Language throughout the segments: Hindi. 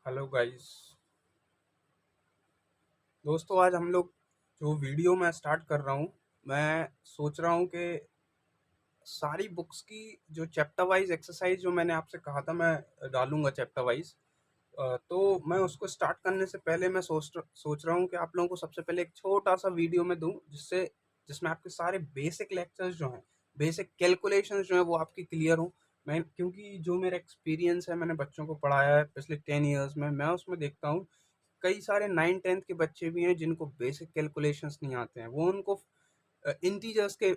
Hello guys. दोस्तों, आज हम लोग जो वीडियो मैं स्टार्ट कर रहा हूँ, मैं सोच रहा हूँ कि सारी बुक्स की जो चैप्टर वाइज एक्सरसाइज जो मैंने आपसे कहा था मैं डालूंगा चैप्टर वाइज। तो मैं उसको स्टार्ट करने से पहले मैं सोच रहा हूँ कि आप लोगों को सबसे पहले एक छोटा सा वीडियो में दूँ जिसमें आपके सारे बेसिक लेक्चर्स जो हैं, बेसिक कैलकुलेशंस जो हैं वो आपकी क्लियर हो। मैं क्योंकि जो मेरा एक्सपीरियंस है, मैंने बच्चों को पढ़ाया है पिछले 10 ईयर्स में, मैं उसमें देखता हूँ कई सारे 9-10th के बच्चे भी हैं जिनको बेसिक कैलकुलेशंस नहीं आते हैं। वो उनको इंटीजर्स के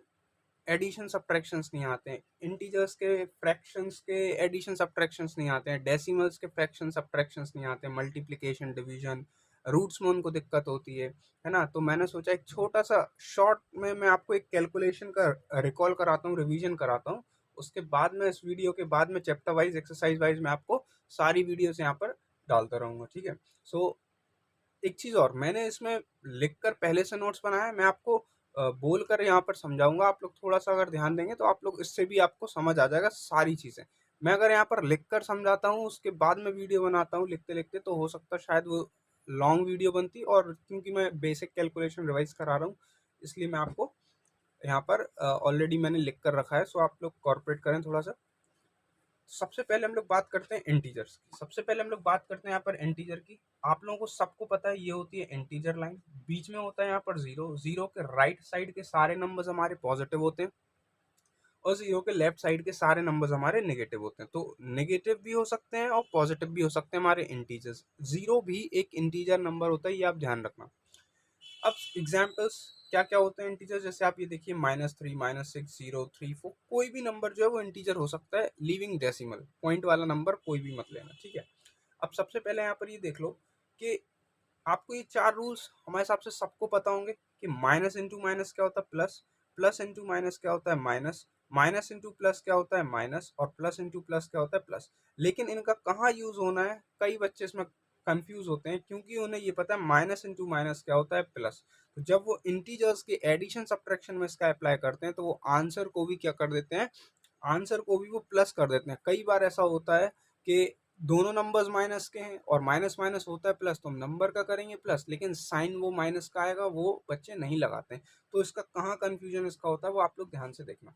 एडिशन सब्ट्रैक्शंस नहीं आते हैं, इंटीजर्स के फ्रैक्शंस के एडिशन सब्ट्रैक्शंस नहीं आते हैं, डेसिमल्स के फ्रैक्शन सब्ट्रैक्शंस नहीं आते हैं, मल्टीप्लिकेशन डिवीजन रूट्स में उनको दिक्कत होती है ना। तो मैंने सोचा एक छोटा सा शॉर्ट में मैं आपको एक कैलकुलेशन का रिकॉल कराता हूँ, रिवीजन कराता हूँ। उसके बाद में इस वीडियो के बाद में चैप्टर वाइज एक्सरसाइज वाइज मैं आपको सारी वीडियोस यहाँ पर डालता रहूँगा, ठीक है। सो एक चीज़ और, मैंने इसमें लिखकर पहले से नोट्स बनाया है, मैं आपको बोलकर यहाँ पर समझाऊंगा। आप लोग थोड़ा सा अगर ध्यान देंगे तो आप लोग इससे भी आपको समझ आ जाएगा सारी चीज़ें। मैं अगर यहाँ पर लिखकर समझाता हूँ उसके बाद में वीडियो बनाता हूँ लिखते लिखते, तो हो सकता है शायद वो लॉन्ग वीडियो बनती, और क्योंकि मैं बेसिक कैलकुलेशन रिवाइज करा रहा हूँ इसलिए मैं आपको यहाँ पर ऑलरेडी मैंने लिख कर रखा है। सो आप लोग कॉर्पोरेट करें थोड़ा सा। सबसे पहले हम लोग बात करते हैं इंटीजर्स की। सबसे पहले हम लोग बात करते हैं यहाँ पर इंटीजर की। आप लोगों को सबको पता है ये होती है इंटीजर लाइन, बीच में होता है यहाँ पर जीरो। जीरो के राइट साइड के सारे नंबर्स हमारे पॉजिटिव होते हैं और जीरो के लेफ्ट साइड के सारे नंबर्स हमारे नेगेटिव होते हैं। तो नेगेटिव भी हो सकते हैं और पॉजिटिव भी हो सकते हैं हमारे इंटीजर्स। जीरो भी एक इंटीजर नंबर होता है, ये आप ध्यान रखना। अब एग्जाम्पल्स क्या क्या होते हैं इंटीजर, जैसे आप ये देखिए -3, -6, 0, 3, 4, कोई भी नंबर जो है वो इंटीजर हो सकता है, लीविंग डेसिमल, पॉइंट वाला नंबर कोई भी मत लेना, ठीक है। अब सबसे पहले यहाँ पर ये देख लो कि आपको ये चार रूल्स हमारे हिसाब से सबको पता होंगे कि माइनस इंटू माइनस क्या होता है प्लस, प्लस इंटू माइनस क्या होता है माइनस, माइनस इंटू प्लस क्या होता है माइनस, और प्लस इंटू प्लस क्या होता है प्लस। लेकिन इनका कहाँ यूज होना है, कई बच्चे इसमें कंफ्यूज होते हैं क्योंकि उन्हें ये पता है माइनस इंटू माइनस क्या होता है प्लस। तो जब वो इंटीजर्स के एडिशन सब्ट्रैक्शन में इसका अप्लाई करते हैं तो वो आंसर को भी क्या कर देते हैं, आंसर को भी वो प्लस कर देते हैं। कई बार ऐसा होता है कि दोनों नंबर्स माइनस के हैं और माइनस माइनस होता है प्लस, तो हम नंबर का करेंगे प्लस, लेकिन साइन वो माइनस का आएगा, वो बच्चे नहीं लगाते हैं। तो इसका कहाँ कंफ्यूजन इसका होता है वो आप लोग ध्यान से देखना।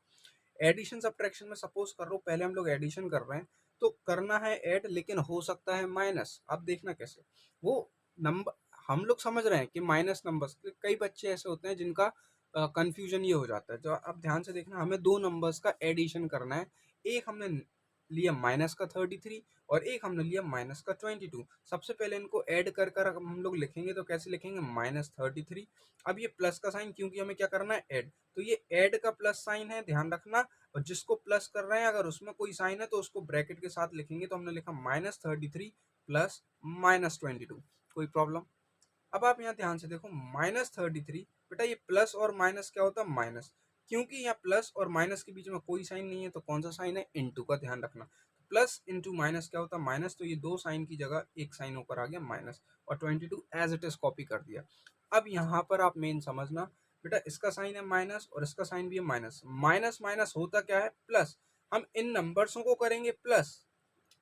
एडिशन सब्ट्रैक्शन में सपोज कर लो पहले हम लोग एडिशन कर रहे हैं, तो करना है ऐड लेकिन हो सकता है माइनस। अब देखना कैसे वो नंबर, हम लोग समझ रहे हैं कि माइनस नंबर्स, कई बच्चे ऐसे होते हैं जिनका कंफ्यूजन ये हो जाता है। तो अब ध्यान से देखना, हमें दो नंबर्स का एडिशन करना है। एक हमने लिया माइनस का 33 और एक हमने लिया माइनस का 22। सबसे पहले इनको ऐड कर कर हम लोग लिखेंगे तो कैसे लिखेंगे, -33। अब ये प्लस का साइन, क्योंकि हमें क्या करना है ऐड, तो ये ऐड का प्लस साइन है, ध्यान रखना। और जिसको प्लस कर रहे हैं अगर उसमें कोई साइन है तो उसको ब्रैकेट के साथ लिखेंगे। तो हमने लिखा -33 प्लस -22। कोई प्रॉब्लम? अब आप यहाँ ध्यान से देखो, -33, बेटा ये प्लस और माइनस क्या होता है माइनस, क्योंकि यहाँ प्लस और माइनस के बीच में कोई साइन नहीं है तो कौन सा साइन है, इनटू का, ध्यान रखना। प्लस इंटू माइनस क्या होता है माइनस, तो ये दो साइन की जगह एक साइन ऊपर आ गया माइनस, और 22 एज इट इज कॉपी कर दिया। अब यहाँ पर आप मेन समझना, बेटा इसका साइन है माइनस और इसका साइन भी है माइनस, माइनस माइनस होता क्या है प्लस। हम इन नंबर्सों को करेंगे प्लस,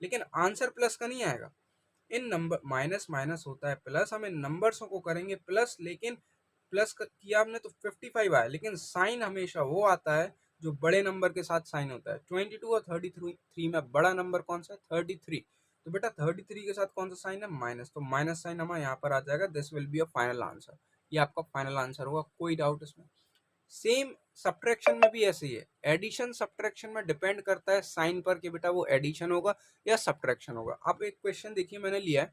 लेकिन आंसर प्लस का नहीं आएगा। इन नंबर माइनस माइनस होता है प्लस, हम इन नंबर्सों को करेंगे प्लस, लेकिन प्लस किया हमने तो 55 आया, लेकिन साइन हमेशा वो आता है जो बड़े नंबर के साथ साइन होता है। 22 और 33 में बड़ा नंबर कौन सा है, 33। तो बेटा 33 के साथ कौन सा साइन है, माइनस, तो माइनस साइन हमारे यहाँ पर आ जाएगा। This will be a final answer, ये आपका फाइनल आंसर होगा, कोई डाउट इसमें? सेम सब्ट्रैक्शन में भी ऐसे ही है। एडिशन सब्ट्रैक्शन में डिपेंड करता है साइन पर कि बेटा वो एडिशन होगा या सब्ट्रैक्शन होगा। अब एक क्वेश्चन देखिए मैंने लिया है,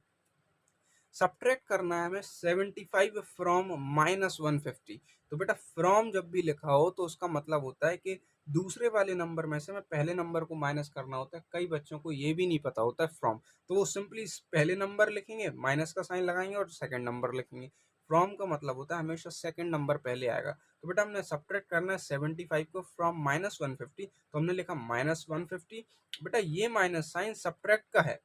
सब्ट्रैक्ट करना है हमें 75 फ्रॉम -150। तो बेटा फ्रॉम जब भी लिखा हो तो उसका मतलब होता है कि दूसरे वाले नंबर में से मैं पहले नंबर को माइनस करना होता है। कई बच्चों को ये भी नहीं पता होता है फ्रॉम, तो वो सिंपली पहले नंबर लिखेंगे, माइनस का साइन लगाएंगे और सेकंड नंबर लिखेंगे। फ्रॉम का मतलब होता है हमेशा सेकंड नंबर पहले आएगा। तो बेटा हमने सब्ट्रैक्ट करना है 75 को फ्रॉम -150, तो हमने लिखा -150। बेटा ये माइनस साइन सब्ट्रैक्ट का है,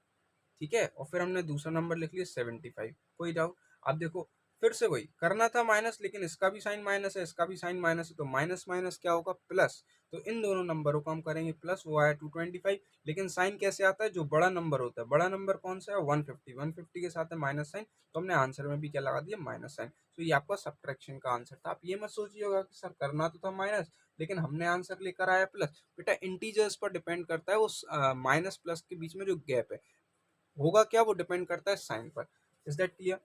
ठीक है, और फिर हमने दूसरा नंबर लिख लिया 75। कोई डाउट? अब देखो फिर से वही करना था माइनस, लेकिन इसका भी साइन माइनस है, इसका भी साइन माइनस है, तो माइनस माइनस क्या होगा, प्लस। तो इन दोनों नंबरों को हम करेंगे प्लस, वो आया 225। लेकिन साइन कैसे आता है, जो बड़ा नंबर होता है, बड़ा नंबर कौन सा है, 150, 150 के साथ है माइनस साइन, तो हमने आंसर में भी क्या लगा दिया, माइनस साइन। तो ये आपका सब्ट्रैक्शन का आंसर था। आप ये मत सोचिएगा कि सर करना तो था माइनस, लेकिन हमने आंसर लेकर आया प्लस। बेटा इंटीजर्स पर डिपेंड करता है, उस माइनस प्लस के बीच में जो गैप है होगा क्या, वो डिपेंड करता है साइन पर। Is that clear?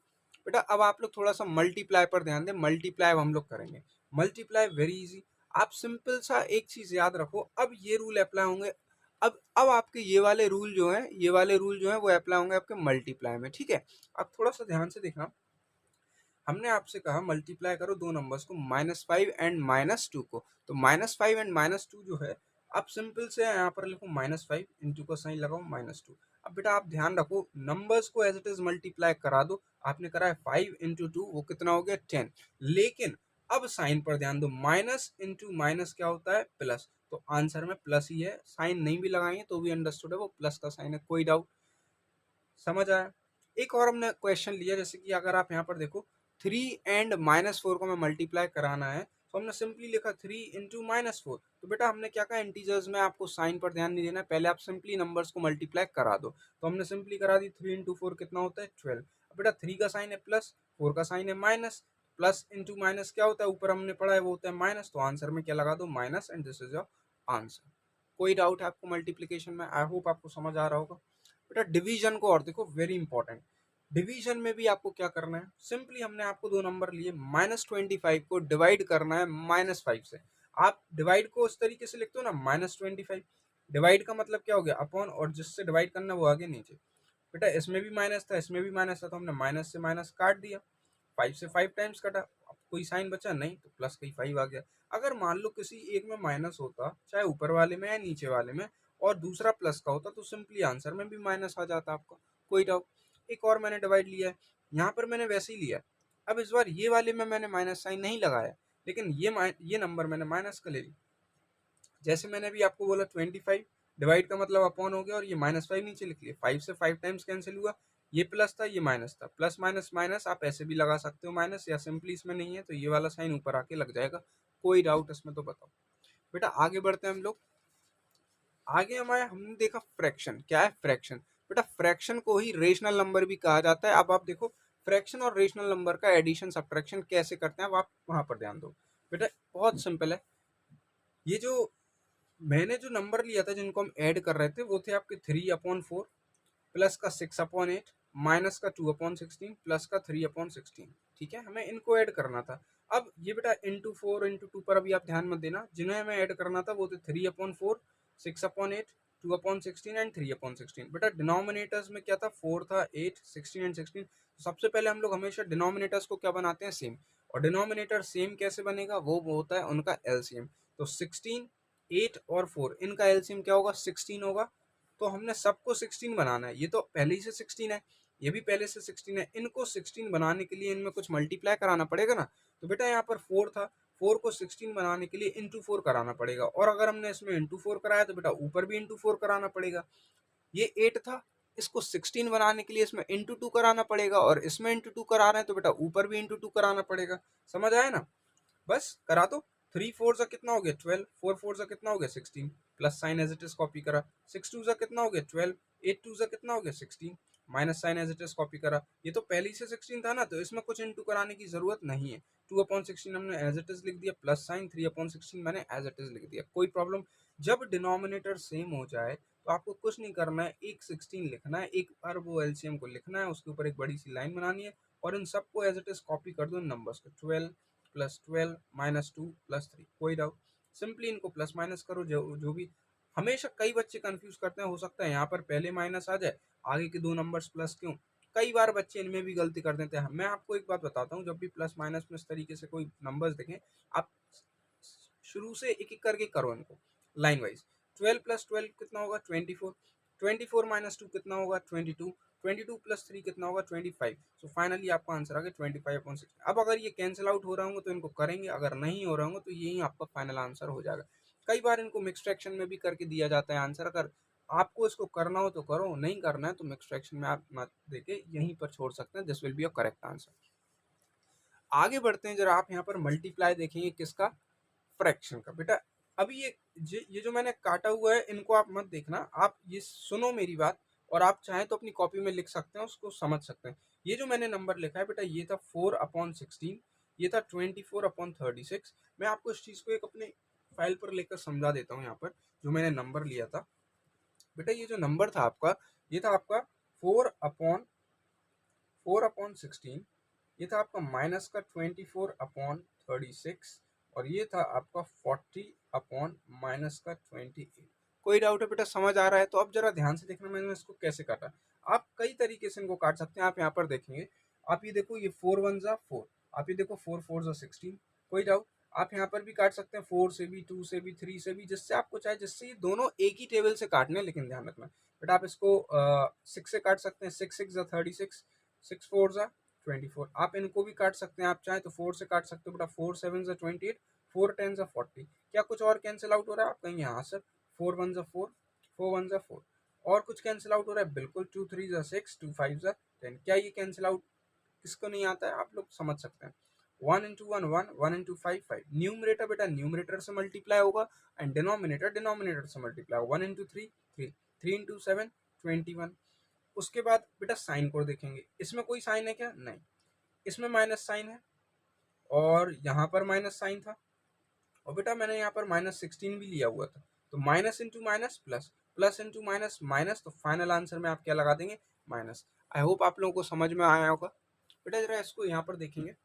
बेटा अब आप लोग थोड़ा सा मल्टीप्लाई पर ध्यान दें। मल्टीप्लाई हम लोग करेंगे। Multiply very easy. आप सिंपल सा एक चीज याद रखो, अब ये रूल अप्लाई होंगे। अब आपके ये वाले रूल जो है, ये वाले रूल जो है वो अप्लाई होंगे आपके मल्टीप्लाई में, ठीक है? अब थोड़ा सा ध्यान से देखना। हमने आपसे कहा मल्टीप्लाई करो दो नंबर्स को, -5 एंड -2 को। तो -5 एंड -2 जो है, आप सिंपल से यहाँ पर लिखो -5 इंटू का साइन लगाओ -2। अब बेटा आप ध्यान रखो, नंबर्स को एज इट इज मल्टीप्लाई करा दो। आपने करा है 5 इंटू 2, वो कितना हो गया, 10। लेकिन अब साइन पर ध्यान दो, माइनस इंटू माइनस क्या होता है, प्लस। तो आंसर में प्लस ही है, साइन नहीं भी लगाएंगे तो भी अंडरस्टूड है, वो प्लस का साइन है। कोई डाउट? समझ आया? एक और हमने क्वेश्चन लिया, जैसे कि अगर आप यहाँ पर देखो 3 एंड -4 को हमें मल्टीप्लाई कराना है, तो हमने सिंपली लिखा 3 इंटू -4। तो बेटा हमने क्या कहा, इंटीजर्स में आपको साइन पर ध्यान नहीं देना है, पहले आप सिंपली नंबर्स को मल्टीप्लाई करा दो। तो हमने सिंपली करा दी, 3 इंटू 4 कितना होता है, 12। अब बेटा 3 का साइन है प्लस, 4 का साइन है माइनस, प्लस इंटू माइनस क्या होता है, ऊपर हमने पढ़ा है वो होता है माइनस। तो आंसर में क्या लगा दो, minus, and this is your answer. कोई डाउट है आपको मल्टीप्लीकेशन में? आई होप आपको समझ आ रहा होगा। बेटा डिवीजन को और देखो, वेरी इंपॉर्टेंट। डिवीजन में भी आपको क्या करना है, सिंपली हमने आपको दो नंबर लिए, -25 को डिवाइड करना है -5 से। आप डिवाइड को उस तरीके से लिखते हो ना, -25। डिवाइड का मतलब क्या हो गया, अपॉन, और जिससे डिवाइड करना वो आगे नीचे। बेटा इसमें भी माइनस था, इसमें भी माइनस था, तो हमने माइनस से माइनस काट दिया, 5 से 5 टाइम्स कटा। अब कोई साइन बचा नहीं, तो प्लस का ही 5 आ गया। अगर मान लो किसी एक में माइनस होता, चाहे ऊपर वाले में या नीचे वाले में, और दूसरा प्लस का होता, तो सिंपली आंसर में भी माइनस आ जाता आपका। कोई डाउट? एक और मैंने डिवाइड लिया है, यहाँ पर मैंने वैसे ही लिया। अब इस बार ये वाले में मैंने माइनस साइन नहीं लगाया, लेकिन ये नंबर मैंने माइनस का ले लिया। जैसे मैंने भी आपको बोला 25, डिवाइड का मतलब अपॉन हो गया, और ये -5 नीचे लिख लिया। 5 से 5 टाइम्स कैंसिल हुआ, ये प्लस था, ये माइनस था, प्लस माइनस माइनस, आप ऐसे भी लगा सकते हो माइनस, या सिंपली इसमें नहीं है तो ये वाला साइन ऊपर आके लग जाएगा। कोई डाउट इसमें तो बताओ। बेटा आगे बढ़ते हैं हम लोग। आगे हमारे हमने देखा फ्रैक्शन। क्या है फ्रैक्शन? बेटा फ्रैक्शन को ही रेशनल नंबर भी कहा जाता है। अब आप देखो, फ्रैक्शन और रेशनल नंबर का एडिशन सब्ट्रैक्शन कैसे करते हैं, अब आप वहां पर ध्यान दो। बेटा बहुत सिंपल है। ये जो मैंने जो नंबर लिया था जिनको हम ऐड कर रहे थे, वो थे आपके 3/4, प्लस का 6/8, माइनस का 2/16, प्लस का 3/16। ठीक है, हमें इनको ऐड करना था। अब ये बेटा इंटू 4 इंटू 2 पर अभी आप ध्यान मत देना, जिन्हें हमें ऐड करना था वो थे 3/4, 6/8, 2/16 एंड 3/16। बेटा डिनोमिनेटर्स में क्या था, 4 था, 8, 16 एंड 16। सबसे पहले हम लोग हमेशा डिनोमिनेटर्स को क्या बनाते हैं, सेम। और डिनोमिनेटर सेम कैसे बनेगा, वो होता है उनका एलसीएम। तो 16, 8 और 4, इनका एलसीएम क्या होगा, 16 होगा। तो हमने सबको 16 बनाना है, ये तो पहले ही से 16 है, ये भी पहले से 16 है। इनको 16 बनाने के लिए इनमें कुछ मल्टीप्लाई कराना पड़ेगा ना। तो बेटा यहाँ पर 4 था, 4 को 16 बनाने के लिए इंटू 4 कराना पड़ेगा, और अगर हमने इसमें इंटू 4 कराया तो बेटा ऊपर भी इंटू 4 कराना पड़ेगा। ये 8 था, इसको 16 बनाने के लिए इसमें इंटू 2 कराना पड़ेगा, और इसमें इंटू 2 करा रहे हैं तो बेटा ऊपर भी इंटू 2 कराना पड़ेगा। समझ आया ना? बस करा दो। 3 4 सा कितना हो गया, 12, 4 4 सा कितना हो गया, 16, plus sign as it is copy करा। 6 2 सा कितना हो गया, 12, 8 2 सा कितना हो गया, 16, minus sign as it is copy करा। ये तो पहले ही से 16 था ना, तो इसमें कुछ इंटू कराने की जरूरत नहीं है। 2/16 हमने एज इट इज लिख दिया, प्लस साइन 3/16 मैंने एज इट इज लिख दिया। कोई प्रॉब्लम? जब डिनोमिनेटर सेम हो जाए तो आपको कुछ नहीं करना है, एक 16 लिखना है, एक बार वो एलसीएम को लिखना है, उसके ऊपर एक बड़ी सी लाइन बनानी है, और इन सबको एज इट इज कॉपी कर दो नंबर्स को। 12 प्लस 12 -2 प्लस 3। कोई डाउट? सिंपली इनको प्लस माइनस करो, जो भी। हमेशा कई बच्चे कंफ्यूज करते हैं, हो सकता है यहाँ पर पहले माइनस आ जाए, आगे के दो नंबर्स प्लस क्यों। कई बार बच्चे इनमें भी गलती कर देते हैं। मैं आपको एक बात बताता हूँ, जब भी प्लस माइनस में इस तरीके से कोई नंबर्स देखें, आप शुरू से एक एक करके करो इनको, लाइन वाइज। 12 प्लस 12 कितना होगा, 24, 24 माइनस 2 कितना होगा, 22, 22 प्लस 3 कितना होगा, 25। सो फाइनली आपका आंसर आ गया 25/6। अब अगर ये कैंसिल आउट हो रहा होंगे तो इनको करेंगे, अगर नहीं हो रहा होंगे तो यही आपका फाइनल आंसर हो जाएगा। कई बार इनको मिक्स फ्रैक्शन में भी करके दिया जाता है आंसर। अगर आपको इसको करना हो तो करो, नहीं करना है तो मिक्स फ्रैक्शन में आप ना देके यहीं पर छोड़ सकते हैं। This will be your correct answer. आगे बढ़ते हैं जरा, आप यहाँ पर मल्टीप्लाई देखेंगे किसका, फ्रैक्शन का। बेटा अभी ये जो मैंने काटा हुआ है इनको आप मत देखना, आप ये सुनो मेरी बात, और आप चाहें तो अपनी कॉपी में लिख सकते हैं, उसको समझ सकते हैं। ये जो मैंने नंबर लिखा है बेटा, ये था 4/16, ये था 24/36। मैं आपको इस चीज़ को एक अपने फाइल पर लेकर समझा देता हूँ। यहाँ पर जो मैंने नंबर लिया था बेटा, ये जो नंबर था आपका, ये था आपका 4/16, ये था आपका माइनस का 24/36, और ये था आपका 40/-28। कोई डाउट है बेटा, समझ आ रहा है? तो अब जरा ध्यान से देखना मैंने इसको कैसे काटा। आप कई तरीके से इनको काट सकते हैं। आप यहाँ पर देखेंगे, आप ये देखो, ये 4 1 जा 4, आप ये देखो 4 4 जा 16। कोई डाउट? आप यहाँ पर भी काट सकते हैं, 4 से भी, 2 से भी, 3 से भी, जिससे आपको चाहे, जिससे ये दोनों एक ही टेबल से काटने हैं। लेकिन ध्यान रखना बेटा, आप इसको 6 से काट सकते हैं, 6 6 जा 36, 6 4 जा 24। आप इनको भी काट सकते हैं, आप चाहें तो 4 से काट सकते हो बेटा, 4 7 जा 28, 4 10 जा 40। क्या कुछ और कैंसिल आउट हो रहा है? आप कहेंगे हाँ सर, 4 1 जा 4, 4 1 जा 4। और कुछ कैंसिल आउट हो रहा है? बिल्कुल, 2 3 जा 6, 2 5 जा 10। क्या ये कैंसिल आउट किसको नहीं आता है? आप लोग समझ सकते हैं। 1 इंटू 1 1, 1 इंटू 5 5। न्यूमरेटर बेटा न्यूमरेटर से मल्टीप्लाई होगा, एंड डिनोमिनेटर डिनोमिनेटर से मल्टीप्लाई होगा। 1 इंटू 3 3, 3 इंटू 7 21। उसके बाद बेटा साइन को देखेंगे, इसमें कोई साइन है क्या? नहीं, इसमें माइनस साइन है, और यहाँ पर माइनस साइन था, और बेटा मैंने यहाँ पर -16 भी लिया हुआ था। तो minus into minus plus, plus into minus minus, तो फाइनल आंसर में आप क्या लगा देंगे? माइनस। आई होप आप लोगों को समझ में आया होगा। बेटा जरा इसको यहाँ पर देखेंगे,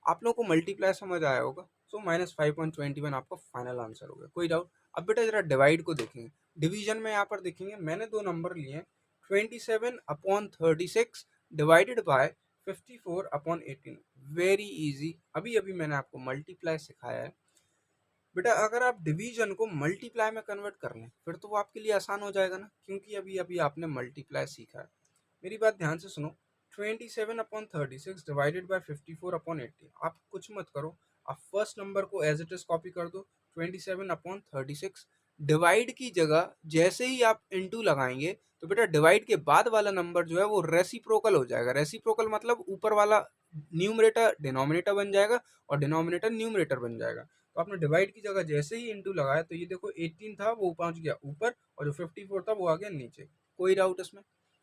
आप लोगों को मल्टीप्लाई समझ आया होगा। सो -5.21 आपका फाइनल आंसर हो गया। कोई डाउट? अब बेटा जरा डिवाइड को देखेंगे। डिवीजन में यहाँ पर देखेंगे, मैंने दो नंबर लिए हैं, 27/36 डिवाइडेड बाय 54/18। Very easy. अभी अभी मैंने आपको मल्टीप्लाई सिखाया है बेटा। अगर आप डिवीजन को मल्टीप्लाई में कन्वर्ट कर लें फिर तो वो आपके लिए आसान हो जाएगा ना, क्योंकि अभी अभी आपने मल्टीप्लाई सीखा है। मेरी बात ध्यान से सुनो, 27/36 डिवाइडेड बाय 54/18। आप कुछ मत करो, आप फर्स्ट नंबर को एज इट इज कॉपी कर दो। 27/36 डिवाइड की जगह जैसे ही आप इनटू लगाएंगे तो बेटा डिवाइड के बाद वाला नंबर जो है वो रेसिप्रोकल हो जाएगा। रेसिप्रोकल मतलब ऊपर वाला न्यूमरेटर डिनोमिनेटर बन जाएगा, और डिनोमिनेटर न्यूमरेटर बन जाएगा। तो आपने डिवाइड की जगह जैसे ही इनटू लगाया तो ये देखो 18 था वो पहुंच गया ऊपर, और जो 54 था वो आ गया नीचे। कोई डाउट इसमें?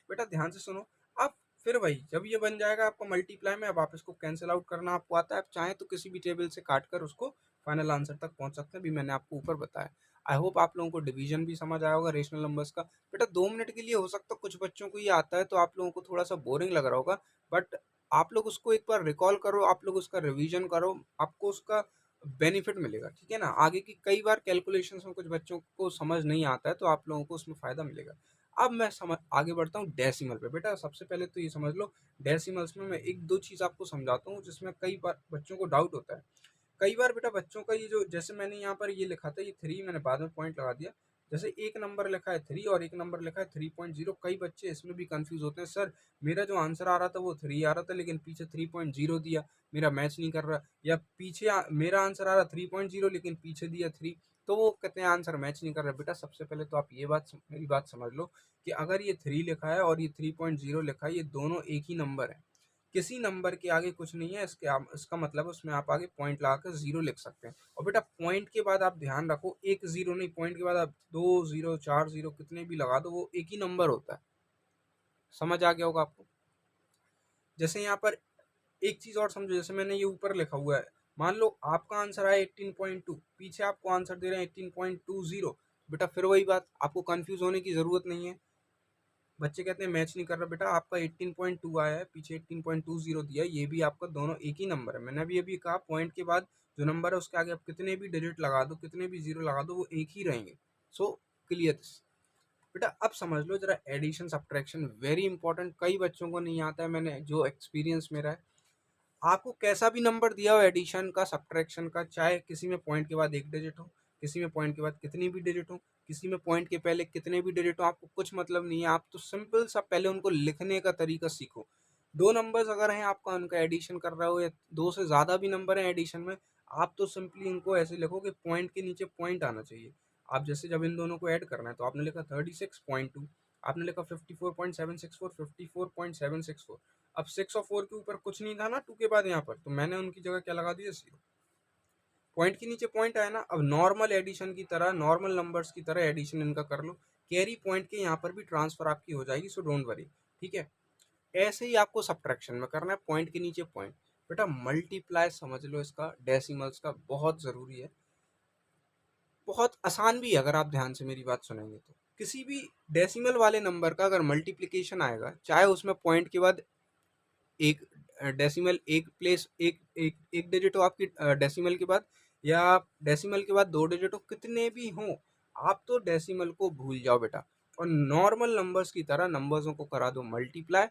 बेटा ध्यान से सुनो, अब फिर वही जब ये बन जाएगा आपका मल्टीप्लाई में, अब आप इसको कैंसिल आउट करना आपको आता है। आप चाहें तो किसी भी टेबल से काट कर उसको फाइनल आंसर तक पहुंच सकते हैं, भी मैंने आपको ऊपर बताया। आई होप आप लोगों को डिवीजन भी समझ आया होगा रेशनल नंबर्स का। बेटा 2 मिनट के लिए हो सकता है कुछ बच्चों को ये आता है तो आप लोगों को थोड़ा सा बोरिंग लग रहा होगा, बट आप लोग उसको एक बार रिकॉल करो, आप लोग उसका रिवीजन करो, आपको उसका बेनिफिट मिलेगा। ठीक है ना? आगे की कई बार कैलकुलेशंस में कुछ बच्चों को समझ नहीं आता है तो आप लोगों को उसमें फ़ायदा मिलेगा। अब मैं समझ आगे बढ़ता हूँ डेसिमल पे। बेटा सबसे पहले तो ये समझ लो, डेसिमल्स में मैं एक दो चीज़ आपको समझाता हूँ जिसमें कई बार बच्चों को डाउट होता है। कई बार बेटा बच्चों का ये जो, जैसे मैंने यहाँ पर ये लिखा था, ये 3 मैंने बाद में पॉइंट लगा दिया। जैसे एक नंबर लिखा है 3 और एक नंबर लिखा है 3.0। कई बच्चे इसमें भी कंफ्यूज होते हैं, सर मेरा जो आंसर आ रहा था वो 3 आ रहा था लेकिन पीछे 3.0 दिया, मेरा मैच नहीं कर रहा। या पीछे मेरा आंसर आ रहा 3.0 लेकिन पीछे दिया 3, तो वो कहते हैं आंसर मैच नहीं कर रहा। बेटा सबसे पहले तो आप ये मेरी बात समझ लो कि अगर ये 3 लिखा है और ये 3.0 लिखा है, ये दोनों एक ही नंबर है। किसी नंबर के आगे कुछ नहीं है, इसका मतलब उसमें आप आगे पॉइंट लगा कर 0 लिख सकते हैं। और बेटा पॉइंट के बाद आप ध्यान रखो, एक 0 नहीं, पॉइंट के बाद आप 2 0 4 0 कितने भी लगा दो, वो एक ही नंबर होता है। समझ आ गया होगा आपको? जैसे यहाँ पर एक चीज और समझो, जैसे मैंने ये ऊपर लिखा हुआ है, मान लो आपका आंसर आया 18.2, पीछे आपको आंसर दे रहे हैं 18.20। बेटा फिर वही बात, आपको कंफ्यूज होने की जरूरत नहीं है। बच्चे कहते हैं मैच नहीं कर रहा, बेटा आपका 18.2 आया है, पीछे 18.20 दिया है, ये भी आपका दोनों एक ही नंबर है। मैंने अभी कहा पॉइंट के बाद जो नंबर है उसके आगे आप कितने भी डिजिट लगा दो, कितने भी जीरो लगा दो, वो एक ही रहेंगे। So clear this. बेटा अब समझ लो जरा एडिशन सब्ट्रैक्शन, वेरी इंपॉर्टेंट, कई बच्चों को नहीं आता है। मैंने जो एक्सपीरियंस मेरा है, आपको कैसा भी नंबर दिया हो एडिशन का सब्ट्रैक्शन का, चाहे किसी में पॉइंट के बाद एक डिजिट हो, किसी में पॉइंट के बाद कितनी भी डिजिट हो, किसी में पॉइंट के पहले कितने भी डिजिट हो, आपको कुछ मतलब नहीं है। आप तो सिंपल सा पहले उनको लिखने का तरीका सीखो। दो नंबर्स अगर हैं आपका, उनका एडिशन कर रहे हो, या दो से ज़्यादा भी नंबर हैं एडिशन में, आप तो सिंपली इनको ऐसे लिखो कि पॉइंट के नीचे पॉइंट आना चाहिए। आप जैसे जब इन दोनों को ऐड करना है तो आपने लिखा 36.2, आपने लिखा 54.764, 54.764। अब 6 और 4 के ऊपर कुछ नहीं था ना 2 के बाद यहाँ पर, तो मैंने उनकी जगह क्या लगा दिया, 0। पॉइंट के नीचे पॉइंट आया ना, अब नॉर्मल एडिशन की तरह, नॉर्मल नंबर्स की तरह एडिशन इनका कर लो। कैरी पॉइंट के यहाँ पर भी ट्रांसफर आपकी हो जाएगी, सो डोंट वरी, ठीक है। ऐसे ही आपको सब्ट्रैक्शन में करना है, पॉइंट के नीचे पॉइंट। बेटा मल्टीप्लाई समझ लो इसका, डेसिमल्स का बहुत ज़रूरी है, बहुत आसान भी है अगर आप ध्यान से मेरी बात सुनेंगे तो। किसी भी डेसिमल वाले नंबर का अगर मल्टीप्लिकेशन आएगा, चाहे उसमें पॉइंट के बाद एक डेसिमल, एक प्लेस, एक एक एक डिजिट हो आपकी डेसिमल के बाद, या डेसिमल के बाद 2 डिजिट हो, कितने भी हों, आप तो डेसिमल को भूल जाओ बेटा, और नॉर्मल नंबर्स की तरह नंबर्सों को करा दो मल्टीप्लाई।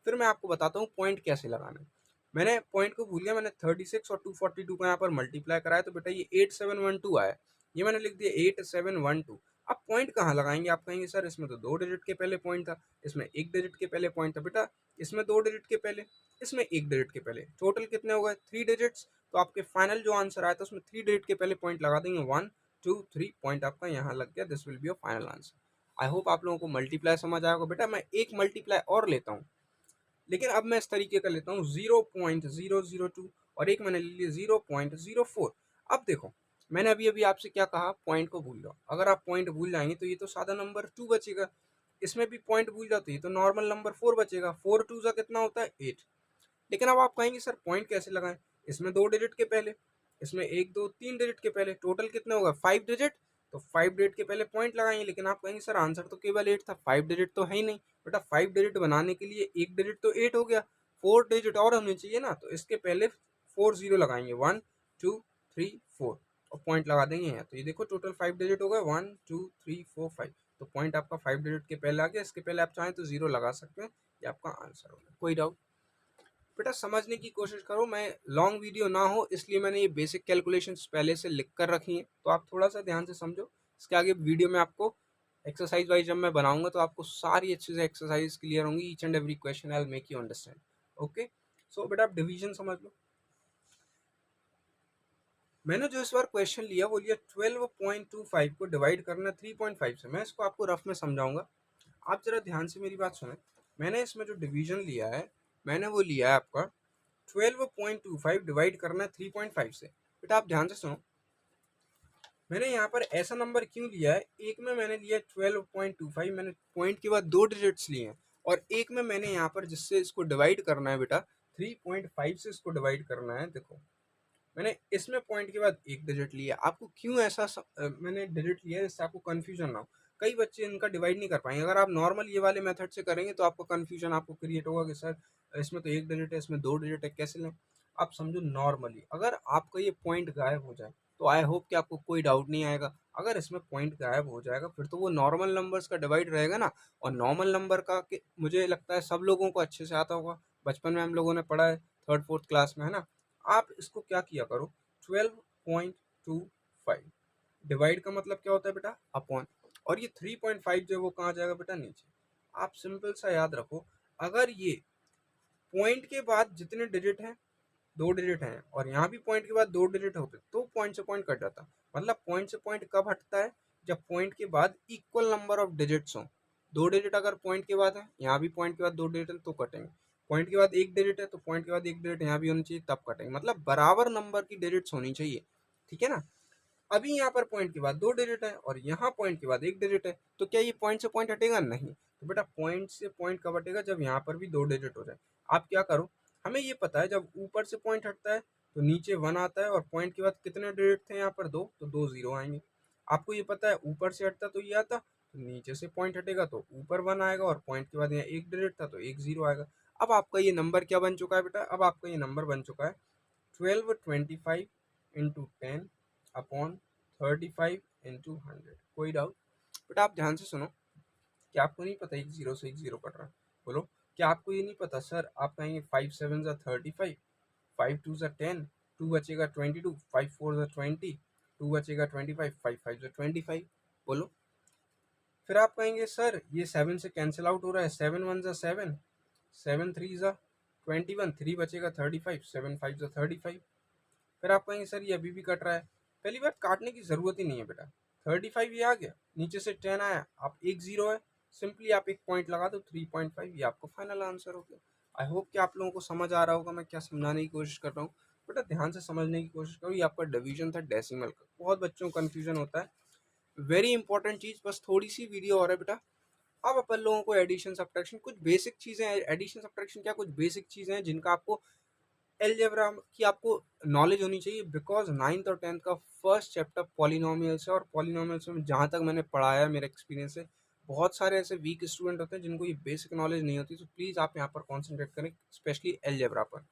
फिर मैं आपको बताता हूँ पॉइंट कैसे लगाना है। मैंने पॉइंट को भूल गया, मैंने 36 और 242 को यहाँ पर मल्टीप्लाई कराया, तो बेटा ये 8712 आया, ये मैंने लिख दिया 8712। अब पॉइंट कहाँ लगाएंगे, आप कहेंगे सर इसमें तो 2 डिजिट के पहले पॉइंट था, इसमें 1 डिजिट के पहले पॉइंट था। बेटा इसमें 2 डिजिट के पहले, इसमें 1 डिजिट के पहले, टोटल कितने हो गए, 3 डिजिट्स। तो आपके फाइनल जो आंसर आया था उसमें 3 डिजिट के पहले पॉइंट लगा देंगे, 1 2 3 पॉइंट आपका यहाँ लग गया, this will be your final answer. I hope आप लोगों को मल्टीप्लाई समझ आएगा। बेटा मैं एक मल्टीप्लाई और लेता हूँ, लेकिन अब मैं इस तरीके का लेता हूँ 0.002, और एक मैंने ले लिया 0.04। अब देखो, मैंने अभी अभी आपसे क्या कहा, पॉइंट को भूल जाओ। अगर आप पॉइंट भूल जाएंगे तो ये तो सादा नंबर 2 बचेगा, इसमें भी पॉइंट भूल जाओ तो ये तो नॉर्मल नंबर 4 बचेगा। 4 2 का कितना होता है, 8। लेकिन अब आप कहेंगे सर पॉइंट कैसे लगाएं, इसमें 2 डिजिट के पहले, इसमें 1 2 3 डिजिट के पहले, टोटल कितने होगा 5 डिजिट, तो 5 डिजिट के पहले पॉइंट लगाएंगे। लेकिन आप कहेंगे सर आंसर तो केवल 8 था, 5 डिजिट तो है ही नहीं। बेटा 5 डिजिट बनाने के लिए एक डिजिट तो 8 हो गया, 4 डिजिट और होने चाहिए ना, तो इसके पहले 4 जीरो लगाएंगे, 1 2 3 4, और पॉइंट लगा देंगे यहाँ। तो ये देखो टोटल 5 डिजिट हो गए, 1 2 3 4 5, तो पॉइंट आपका 5 डिजिट के पहले आ गया। इसके पहले आप चाहें तो जीरो लगा सकते हैं, ये आपका आंसर होगा। कोई डाउट? बेटा समझने की कोशिश करो, मैं लॉन्ग वीडियो ना हो इसलिए मैंने ये बेसिक कैलकुलेशंस पहले से लिख कर रखी हैं, तो आप थोड़ा सा ध्यान से समझो। इसके आगे वीडियो में आपको एक्सरसाइज वाइज जब मैं बनाऊंगा तो आपको सारी अच्छे से एक्सरसाइज क्लियर होंगी, each and every question I will make you understand. Okay, so बेटा आप डिवीजन समझ लो। मैंने जो इस बार क्वेश्चन लिया वो लिया 12.25 को डिवाइड करना 3.5 से। मैं इसको आपको रफ में समझाऊंगा, आप जरा ध्यान से मेरी बात सुने। मैंने इसमें जो डिवीजन लिया है, मैंने वो लिया है आपका 12.25 डिवाइड करना है 3.5 से। बेटा आप ध्यान से सुनो, मैंने यहाँ पर ऐसा नंबर क्यों लिया है, एक में मैंने लिया 12.25, मैंने पॉइंट के बाद 2 डिजिट्स लिए हैं, और एक में मैंने यहाँ पर जिससे इसको डिवाइड करना है बेटा 3.5 से इसको डिवाइड करना है। देखो मैंने इसमें पॉइंट के बाद एक डिजिट लिया। आपको क्यों ऐसा मैंने डिजिट लिया है, जिससे आपको कन्फ्यूजन ना हो। कई बच्चे इनका डिवाइड नहीं कर पाएंगे, अगर आप नॉर्मल ये वाले मेथड से करेंगे तो आपको कन्फ्यूजन आपको क्रिएट होगा कि सर इसमें तो एक डिजिट है, इसमें 2 डिजिट है, कैसे लें। आप समझो नॉर्मली, अगर आपका ये पॉइंट गायब हो जाए तो आई होप कि आपको कोई डाउट नहीं आएगा। अगर इसमें पॉइंट गायब हो जाएगा फिर तो वो नॉर्मल नंबर्स का डिवाइड रहेगा ना, और नॉर्मल नंबर का मुझे लगता है सब लोगों को अच्छे से आता होगा, बचपन में हम लोगों ने पढ़ा है, थर्ड फोर्थ क्लास में, है ना। आप इसको क्या किया करो, 12.25 डिवाइड का मतलब क्या होता है बेटा, अपॉन, और ये 3.5 जो है वो कहाँ जाएगा बेटा, नीचे। आप सिंपल सा याद रखो, अगर ये पॉइंट के बाद जितने डिजिट हैं 2 डिजिट हैं, और यहाँ भी पॉइंट के बाद 2 डिजिट होते तो पॉइंट से पॉइंट कट जाता। मतलब पॉइंट से पॉइंट कब हटता है, जब पॉइंट के बाद इक्वल नंबर ऑफ डिजिट्स हों। 2 डिजिट अगर पॉइंट के बाद है, यहाँ भी पॉइंट के बाद 2 डिजिट है तो कटेंगे। पॉइंट के बाद 1 डिजिट है तो पॉइंट के बाद 1 डिजिट यहाँ भी होनी चाहिए, तब कटेंगे। मतलब बराबर नंबर की डिजिट्स होनी चाहिए, ठीक है ना। अभी यहाँ पर पॉइंट के बाद 2 डिजिट है और यहाँ पॉइंट के बाद 1 डिजिट है, तो क्या ये पॉइंट से पॉइंट हटेगा, नहीं। तो बेटा पॉइंट से पॉइंट कब हटेगा, जब यहाँ पर भी 2 डिजिट हो जाए। आप क्या करो, हमें ये पता है जब ऊपर से पॉइंट हटता है तो नीचे 1 आता है, और पॉइंट के बाद कितने डिजिट थे यहाँ पर, 2, तो 2 जीरो आएंगे। आपको ये पता है ऊपर से हटता तो ये आता, तो नीचे से पॉइंट हटेगा तो ऊपर 1 आएगा, और पॉइंट के बाद यहाँ 1 डिजिट था तो 1 जीरो आएगा। अब आपका ये नंबर क्या बन चुका है बेटा, अब आपका ये नंबर बन चुका है 1225 इंटू 10 अपॉन 35 इंटू 100। कोई डाउट? बेटा आप ध्यान से सुनो, क्या आपको नहीं पता एक जीरो से एक जीरो कट रहा है, बोलो। क्या आपको ये नहीं पता, सर आप कहेंगे 5 7 ज़ा 35, 5 2 ज़ा 10, 2 बचेगा 22, 5 4 ज़ा 20, 2 बचेगा 25, 5 5 ज़ा 25, बोलो। फिर आप कहेंगे सर ये 7 से कैंसिल आउट हो रहा है, 7 1 ज़ा 7, 7 3 ज़ा 21, 3 बचेगा 35, 7 5 ज़ा 35। फिर आप कहेंगे सर ये अभी भी कट रहा है। पहली बात, काटने की ज़रूरत ही नहीं है बेटा, 35 ये आ गया, नीचे से 10 आया, आप एक जीरो है, सिंपली आप एक पॉइंट लगा दो 3.5, ये आपको फाइनल आंसर हो गया। आई होप कि आप लोगों को समझ आ रहा होगा मैं क्या समझाने की कोशिश कर रहा हूँ। बेटा ध्यान से समझने की कोशिश करो, ये आपका डिवीजन था डेसिमल का। बहुत बच्चों को कन्फ्यूजन होता है, वेरी इंपॉर्टेंट चीज़, बस थोड़ी सी वीडियो और है बेटा। अब अपन लोगों को एडिशन सब्ट्रैक्शन कुछ बेसिक चीज़ें हैं, एडिशन सब्ट्रैक्शन क्या कुछ बेसिक चीज़ें हैं जिनका आपको अलजेब्रा की आपको नॉलेज होनी चाहिए, बिकॉज 9th और 10th का फर्स्ट चैप्टर पॉलिनोमियल्स है, और पॉलिनोमियल्स में जहाँ तक मैंने पढ़ाया मेरा एक्सपीरियंस है, बहुत सारे ऐसे वीक स्टूडेंट होते हैं जिनको ये बेसिक नॉलेज नहीं होती। तो प्लीज़ आप यहाँ पर कॉन्सेंट्रेट करें, स्पेशली अलजेब्रा पर।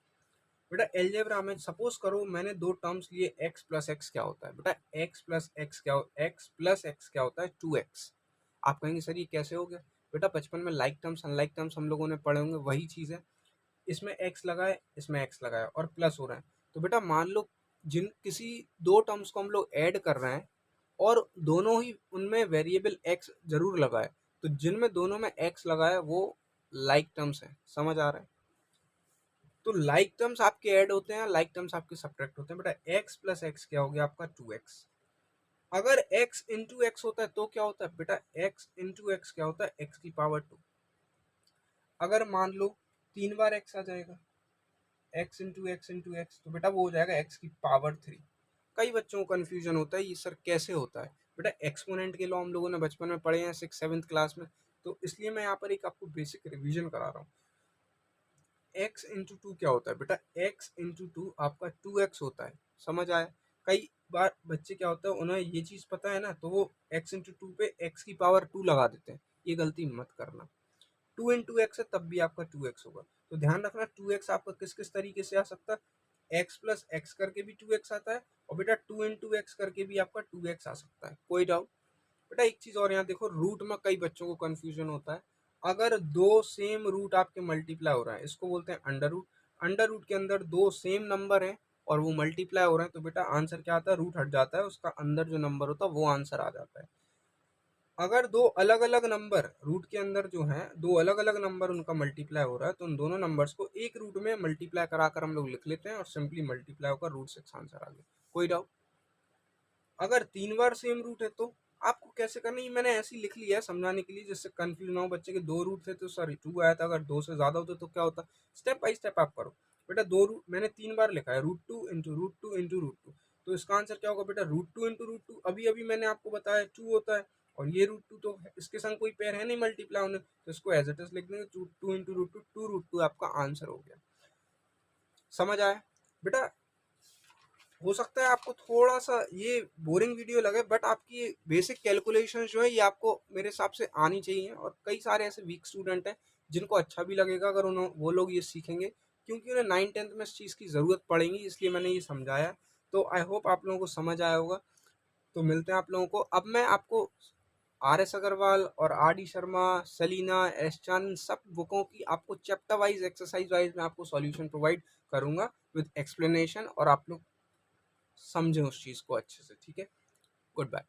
बेटा अलजेब्रा में सपोज करो मैंने दो टर्म्स लिए, एक्स प्लस एक्स क्या होता है बेटा, एक्स प्लस एक्स क्या हो, एक्स प्लस एक्स क्या होता है 2x। आप कहेंगे सर ये कैसे हो गया, बेटा बचपन में लाइक टर्म्स अनलाइक टर्म्स हम लोगों ने पढ़े होंगे, वही चीज़ है। इसमें एक्स लगाए, इसमें एक्स लगाया और प्लस हो रहा है। तो बेटा मान लो जिन किसी दो टर्म्स को हम लोग ऐड कर रहे हैं और दोनों ही उनमें वेरिएबल एक्स जरूर लगाए, तो जिनमें दोनों में एक्स लगाया वो लाइक टर्म्स है। समझ आ रहा है? तो लाइक टर्म्स आपके ऐड होते हैं, लाइक टर्म्स आपके सब्ट्रैक्ट होते हैं। बेटा एक्स प्लस एक्स क्या हो गया आपका 2x। अगर x इंटू एक्स होता है तो क्या होता है बेटा, x इंटू एक्स क्या होता है, x की पावर 2। अगर मान लो 3 बार x आ जाएगा, x इंटू एक्स, तो बेटा वो हो जाएगा x की पावर 3। कई बच्चों को कन्फ्यूजन होता है ये सर कैसे होता है। बेटा एक्सपोनेंट के लॉ हम लोगों ने बचपन में पढ़े हैं 6th-7th क्लास में, तो इसलिए मैं यहाँ पर एक आपको बेसिक रिवीजन करा रहा हूँ। x इंटू टू क्या होता है बेटा, x इंटू टू आपका 2x होता है। समझ आया? कई बार बच्चे क्या होता है उन्हें ये चीज़ पता है ना, तो वो x इंटू टू पे x की पावर 2 लगा देते हैं। ये गलती मत करना। 2 इंटू एक्स है तब भी आपका 2x होगा। तो ध्यान रखना 2x आपका किस किस तरीके से आ सकता है, x प्लस एक्स करके भी 2x आता है, और बेटा 2 इंटू एक्स करके भी आपका 2x आ सकता है। कोई डाउट? बेटा एक चीज़ और यहाँ देखो, रूट में कई बच्चों को कन्फ्यूजन होता है। अगर दो सेम रूट आपके मल्टीप्लाई हो रहा है, इसको बोलते हैं अंडर रूट। अंडर रूट के अंदर दो सेम नंबर हैं और वो मल्टीप्लाई हो रहे हैं, तो बेटा आंसर क्या आता है, रूट हट जाता है, उसका अंदर जो नंबर होता है वो आंसर आ जाता है। अगर दो अलग अलग नंबर रूट के अंदर जो है, दो अलग अलग नंबर उनका मल्टीप्लाई हो रहा है, तो उन दोनों नंबर्स को एक रूट में मल्टीप्लाई कराकर हम लोग लिख लेते हैं और सिंपली मल्टीप्लाई होकर रूट 6 आंसर आ गया। कोई डाउट? अगर 3 बार सेम रूट है तो आपको कैसे करना है, ये मैंने ऐसे ही लिख लिया है समझाने के लिए, जिससे कंफ्यूज ना हो बच्चे के। दो रूट थे तो सॉरी 2 आया था, अगर 2 से ज्यादा होते तो क्या होता, स्टेप बाय स्टेप आप करो। बेटा दो रूट मैंने 3 बार लिखा है, root 2 into root 2 into root 2, तो इसका आंसर क्या होगा बेटा, रूट 2 इंटू रूट 2। अभी अभी मैंने आपको बताया 2 होता है, और ये रूट 2 तो इसके संग कोई पेयर है नहीं मल्टीप्लाई होने, तो इसको एज इट इज लिख देंगे, 2 इंटू रूट 2, 2 रूट 2 आपका आंसर हो गया। समझ आया बेटा? हो सकता है आपको थोड़ा सा ये बोरिंग वीडियो लगे, बट आपकी बेसिक कैलकुलेशन जो है ये आपको मेरे हिसाब से आनी चाहिए। और कई सारे ऐसे वीक स्टूडेंट हैं जिनको अच्छा भी लगेगा अगर उन्होंने वो लोग ये सीखेंगे, क्योंकि उन्हें 9th-10th में इस चीज़ की ज़रूरत पड़ेगी, इसलिए मैंने ये समझाया। तो आई होप आप लोगों को समझ आया होगा। तो मिलते हैं आप लोगों को। अब मैं आपको RS अग्रवाल और RD शर्मा, सलीना, एस चांद, सब बुकों की आपको चैप्टर वाइज एक्सरसाइज वाइज मैं आपको सॉल्यूशन प्रोवाइड करूंगा विद एक्सप्लेनेशन, और आप लोग समझें उस चीज़ को अच्छे से। ठीक है, गुड बाय।